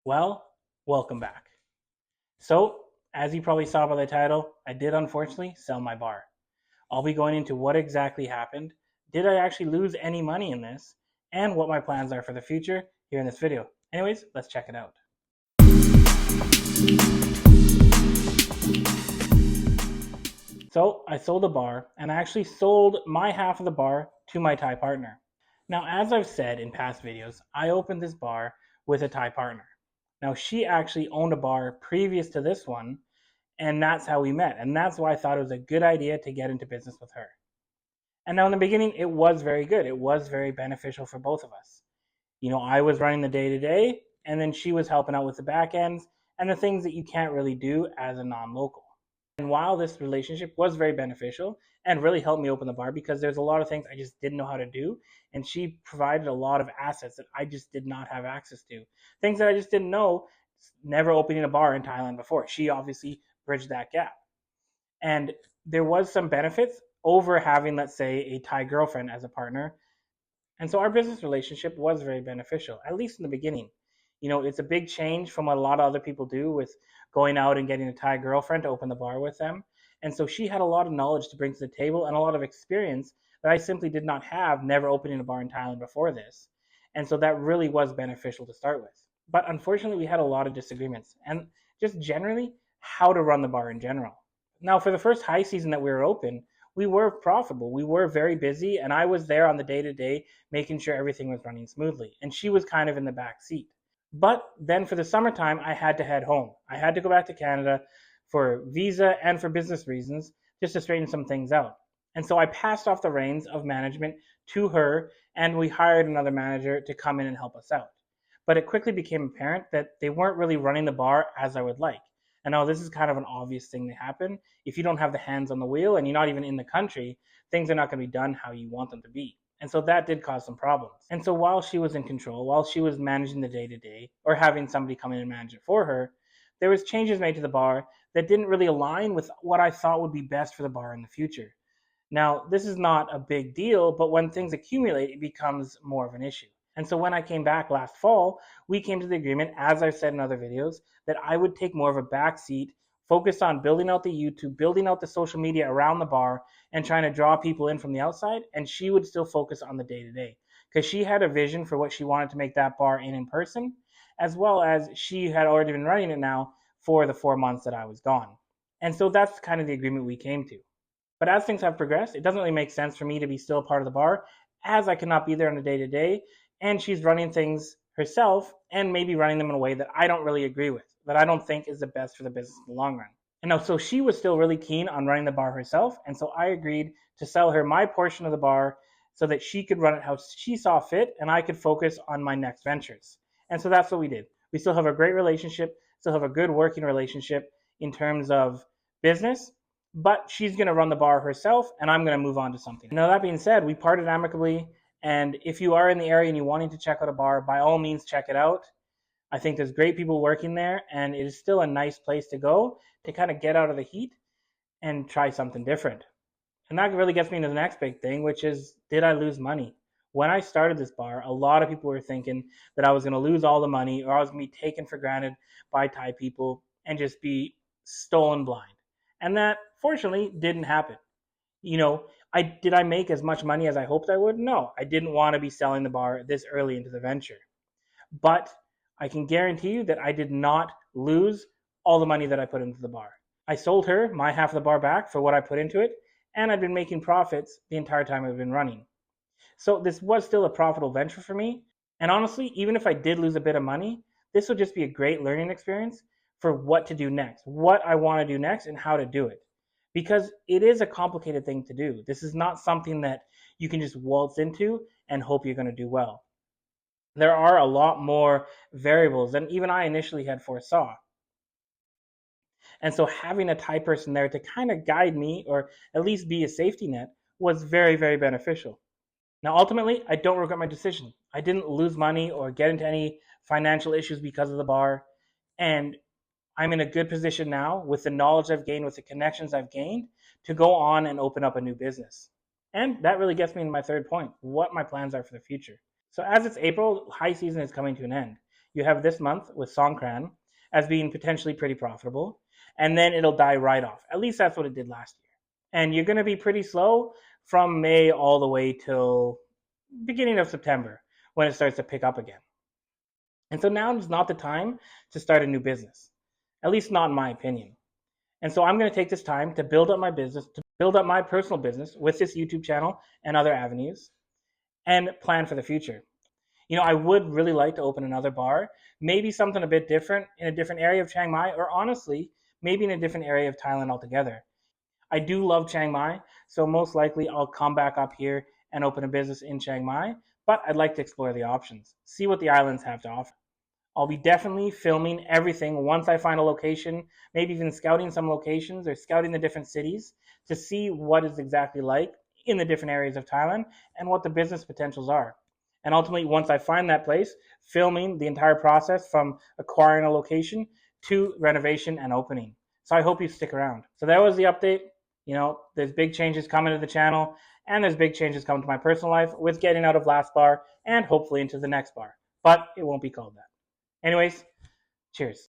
Well, welcome back. So, as you probably saw by the title, I did unfortunately sell my bar. I'll be going into what exactly happened, did I actually lose any money in this, and what my plans are for the future here in this video. Anyways, let's check it out. So, I sold a bar, and I actually sold my half of the bar to my Thai partner. Now, as I've said in past videos, I opened this bar with a Thai partner. Now, she actually owned a bar previous to this one, and that's how we met. And that's why I thought it was a good idea to get into business with her. And now in the beginning, it was very good. It was very beneficial for both of us. I was running the day to day, and then she was helping out with the back ends and the things that you can't really do as a non local. And while this relationship was very beneficial and really helped me open the bar because there's a lot of things I just didn't know how to do, and she provided a lot of assets that I just did not have access to. Things that I just didn't know, never opening a bar in Thailand before. She obviously bridged that gap. And there was some benefits over having, let's say, a Thai girlfriend as a partner. And so our business relationship was very beneficial, at least in the beginning. It's a big change from what a lot of other people do with going out and getting a Thai girlfriend to open the bar with them. And so she had a lot of knowledge to bring to the table and a lot of experience that I simply did not have, never opening a bar in Thailand before this. And so that really was beneficial to start with. But unfortunately, we had a lot of disagreements and just generally how to run the bar in general. Now, for the first high season that we were open, we were profitable. We were very busy, and I was there on the day to day, making sure everything was running smoothly. And she was kind of in the back seat. But then for the summertime, I had to head home. I had to go back to Canada for visa and for business reasons, just to straighten some things out. And so I passed off the reins of management to her, and we hired another manager to come in and help us out. But it quickly became apparent that they weren't really running the bar as I would like. And now this is kind of an obvious thing to happen. If you don't have the hands on the wheel and you're not even in the country, things are not going to be done how you want them to be. And so that did cause some problems. And so while she was in control, while she was managing the day-to-day or having somebody come in and manage it for her, there was changes made to the bar that didn't really align with what I thought would be best for the bar in the future. Now, this is not a big deal, but when things accumulate, it becomes more of an issue. And so when I came back last fall, we came to the agreement, as I've said in other videos, that I would take more of a back seat, focus on building out the YouTube, building out the social media around the bar, and trying to draw people in from the outside. And she would still focus on the day-to-day because she had a vision for what she wanted to make that bar in person, as well as she had already been running it now for the 4 months that I was gone. And so that's kind of the agreement we came to. But as things have progressed, it doesn't really make sense for me to be still part of the bar, as I cannot be there on a day-to-day, and she's running things herself and maybe running them in a way that I don't really agree with, that I don't think is the best for the business in the long run. And now, so she was still really keen on running the bar herself, and so I agreed to sell her my portion of the bar so that she could run it how she saw fit, and I could focus on my next ventures. And so that's what we did. We still have a great relationship, still have a good working relationship in terms of business, but she's going to run the bar herself, and I'm going to move on to something. Now, that being said, we parted amicably. And if you are in the area and you're wanting to check out a bar, by all means, check it out. I think there's great people working there, and it is still a nice place to go to kind of get out of the heat and try something different. And that really gets me into the next big thing, which is, did I lose money? When I started this bar, a lot of people were thinking that I was going to lose all the money or I was going to be taken for granted by Thai people and just be stolen blind. And that, fortunately, didn't happen. Did I make as much money as I hoped I would? No, I didn't want to be selling the bar this early into the venture. But I can guarantee you that I did not lose all the money that I put into the bar. I sold her my half of the bar back for what I put into it, and I've been making profits the entire time I've been running. So this was still a profitable venture for me. And honestly, even if I did lose a bit of money, this would just be a great learning experience for what to do next, what I want to do next, and how to do it. Because it is a complicated thing to do. This is not something that you can just waltz into and hope you're going to do well. There are a lot more variables than even I initially had foresaw. And so having a Thai person there to kind of guide me or at least be a safety net was very, very beneficial. Now, ultimately, I don't regret my decision. I didn't lose money or get into any financial issues because of the bar. And I'm in a good position now with the knowledge I've gained, with the connections I've gained, to go on and open up a new business. And that really gets me to my third point, what my plans are for the future. So as it's April, high season is coming to an end. You have this month with Songkran as being potentially pretty profitable, and then it'll die right off. At least that's what it did last year. And you're going to be pretty slow from May all the way till beginning of September when it starts to pick up again. And so now is not the time to start a new business, at least not in my opinion. And so I'm going to take this time to build up my business, to build up my personal business with this YouTube channel and other avenues, and plan for the future. I would really like to open another bar, maybe something a bit different in a different area of Chiang Mai, or honestly, maybe in a different area of Thailand altogether. I do love Chiang Mai, so most likely I'll come back up here and open a business in Chiang Mai, but I'd like to explore the options, see what the islands have to offer. I'll be definitely filming everything once I find a location, maybe even scouting some locations or scouting the different cities to see what it's exactly like in the different areas of Thailand and what the business potentials are. And ultimately, once I find that place, filming the entire process from acquiring a location to renovation and opening. So I hope you stick around. So that was the update. There's big changes coming to the channel, and there's big changes coming to my personal life with getting out of last bar and hopefully into the next bar. But it won't be called that. Anyways, cheers.